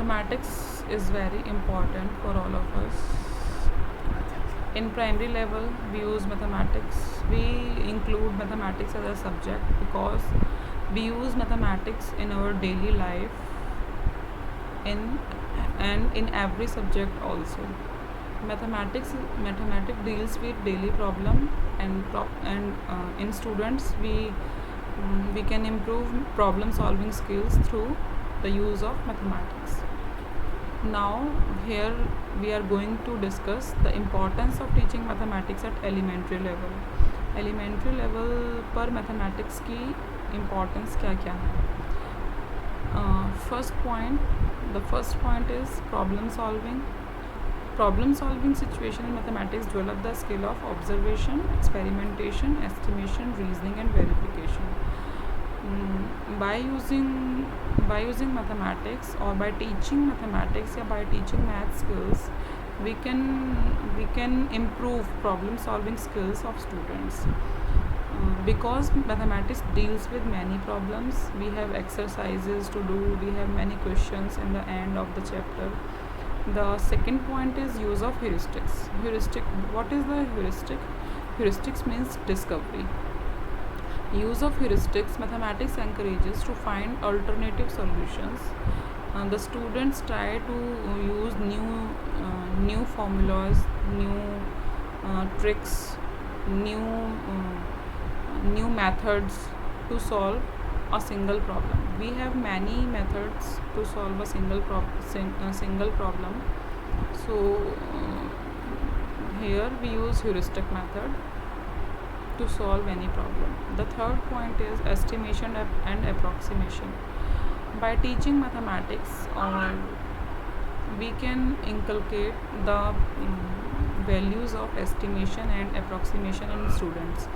Mathematics is very important for all of us. In primary level, we use mathematics. We include mathematics as a subject because we use mathematics in our daily life in and in every subject also. Mathematics deals with daily problem and in students we can improve problem solving skills through the use of mathematics. Now here we are going to discuss the importance of teaching mathematics at elementary level. Elementary level पर mathematics की importance क्या क्या है? The first point is problem solving. Problem solving situation in mathematics develop the skill of observation, experimentation, estimation, reasoning and verification. By using mathematics or by teaching mathematics or by teaching math skills, we can improve problem solving skills of students. Because mathematics deals with many problems, we have exercises to do, we have many questions in the end of the chapter. The second point is use of heuristics. What is the heuristic? Heuristics means discovery. Use of heuristics, mathematics encourages to find alternative solutions. The students try to use new formulas, new tricks, new methods to solve a single problem. We have many methods to solve a single problem. So here we use heuristic method to solve any problem. The third point is estimation and approximation. By teaching mathematics, we can inculcate the values of estimation and approximation in students.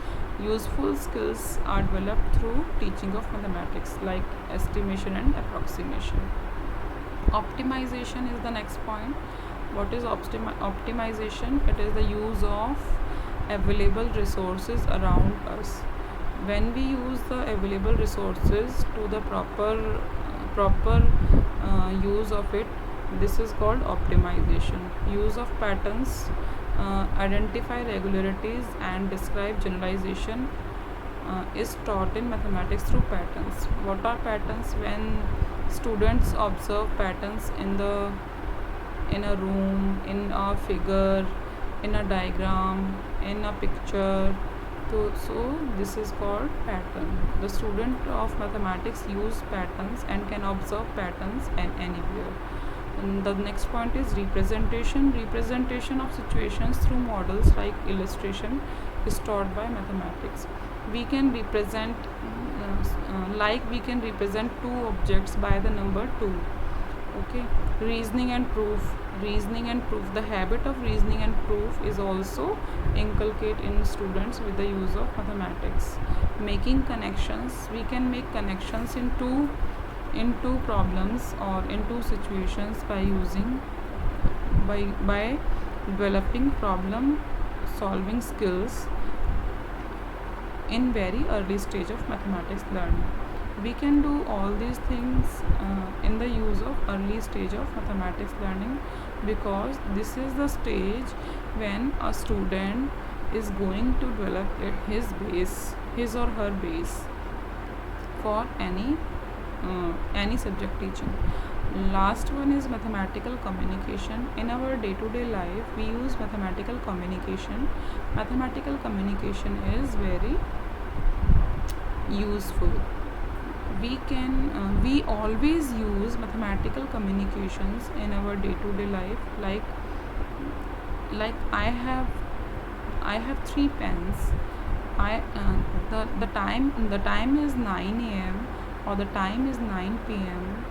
Useful skills are developed through teaching of mathematics like estimation and approximation. Optimization is the next point. What is optimization? It is the use of available resources around us. When we use the available resources to the proper use of it, this is called optimization. Use of patterns, identify regularities and describe generalization is taught in mathematics through patterns. What are patterns? When students observe patterns in a room, in a figure, in a diagram, in a picture, so this is called pattern. The student of mathematics use patterns and can observe patterns anywhere. And the next point is representation. Representation of situations through models like illustration is taught by mathematics. We can represent we can represent two objects by the number 2. Okay. Reasoning and proof. The habit of reasoning and proof is also inculcated in students with the use of mathematics. Making connections. We can make connections in two problems or in two situations by developing problem solving skills in very early stage of mathematics learning. We can do all these things in the use of early stage of mathematics learning, because this is the stage when a student is going to develop his or her base for any subject teaching. Last one is mathematical communication. In our day-to-day life, we use mathematical communication. Mathematical communication is very useful. We always use mathematical communications in our day-to-day life. Like I have 3 pens. The time is 9 a.m. or the time is 9 p.m.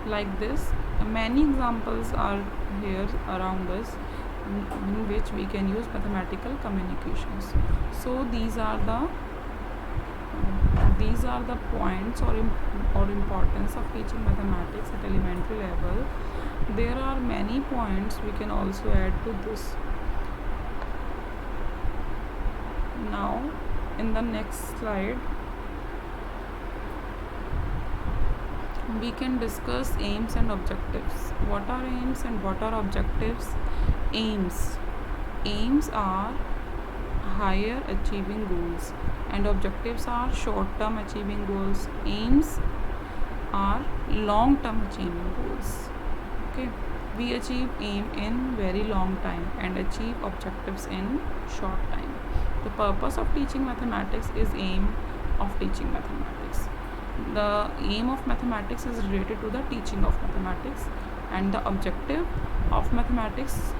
Like this, many examples are here around us in which we can use mathematical communications. So these are the points or importance of teaching mathematics at elementary level. There are many points we can also add to this. Now in the next slide we can discuss aims and objectives. What are aims and what are objectives? Aims are higher achieving goals and objectives are short term achieving goals. Aims are long term achieving goals. Okay, we achieve aim in very long time and achieve objectives in short time. The purpose of teaching mathematics is aim of teaching mathematics. The aim of mathematics is related to the teaching of mathematics, and the objective of mathematics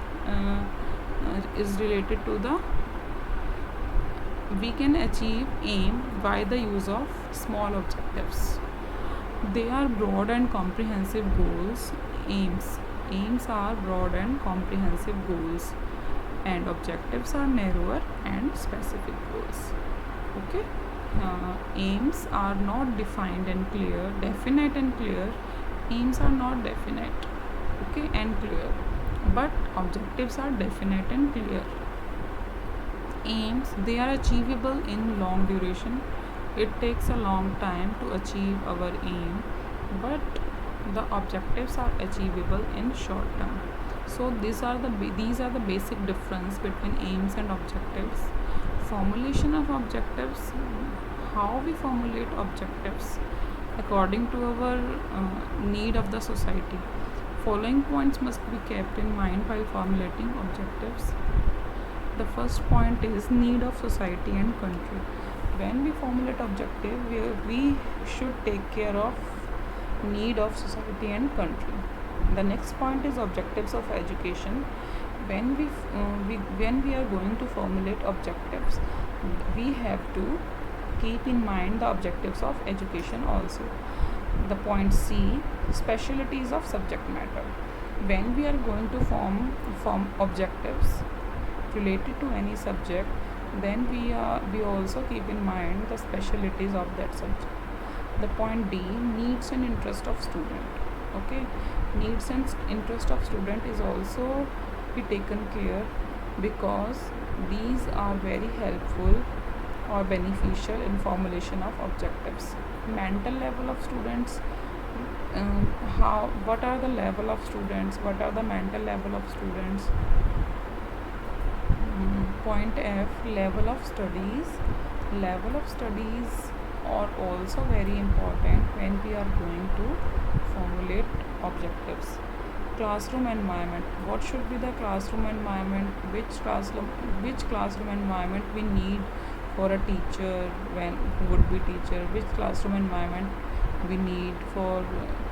is related to the we can achieve aim by the use of small objectives. They are broad and comprehensive goals. Aims are broad and comprehensive goals, and objectives are narrower and specific goals. Okay. Aims are not defined and clear, definite and clear. Aims are not definite, okay, and clear, but objectives are definite and clear. Aims, they are achievable in long duration. It takes a long time to achieve our aim, but the objectives are achievable in short term. So these are the basic difference between aims and objectives. Formulation of objectives, how we formulate objectives according to our need of the society. Following points must be kept in mind while formulating objectives. The first point is need of society and country. When we formulate objective, we should take care of need of society and country. The next point is objectives of education. When we are going to formulate objectives, we have to keep in mind the objectives of education also. The point C, specialties of subject matter. When we are going to form objectives related to any subject, then we also keep in mind the specialties of that subject. The point D, needs and interest of student. Okay, needs and interest of student is also be taken care, because these are very helpful or beneficial in formulation of objectives. Mental level of students, what are the level of students, what are the mental level of students. Point F, level of studies. Level of studies are also very important when we are going to formulate objectives. Classroom environment, what should be the classroom environment, which classroom environment we need for a teacher, when would be teacher, which classroom environment we need for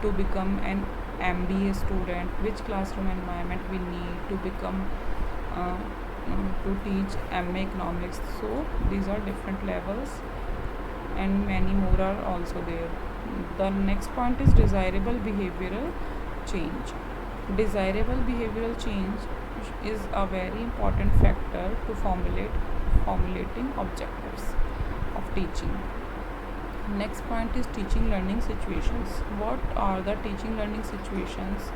to become an MBA student, which classroom environment we need to become to teach MA economics. So these are different levels and many more are also there. The next point is desirable behavioral change. Desirable behavioral change is a very important factor to formulating objectives of teaching. Next point is teaching learning situations. What are the teaching learning situations?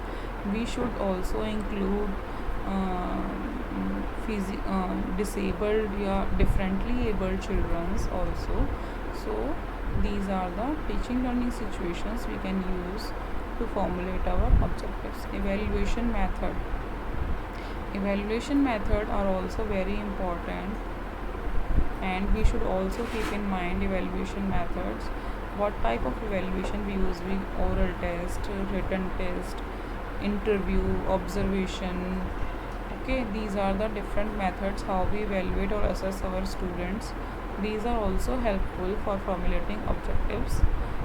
We should also include disabled or differently abled children also. So these are the teaching learning situations we can use to formulate our objectives. Evaluation method are also very important, and we should also keep in mind evaluation methods. What type of evaluation we use? Oral test, written test, interview, observation. Okay, these are the different methods how we evaluate or assess our students. These are also helpful for formulating objectives.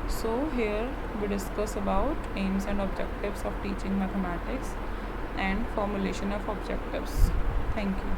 So here we discuss about aims and objectives of teaching mathematics and formulation of objectives. Thank you.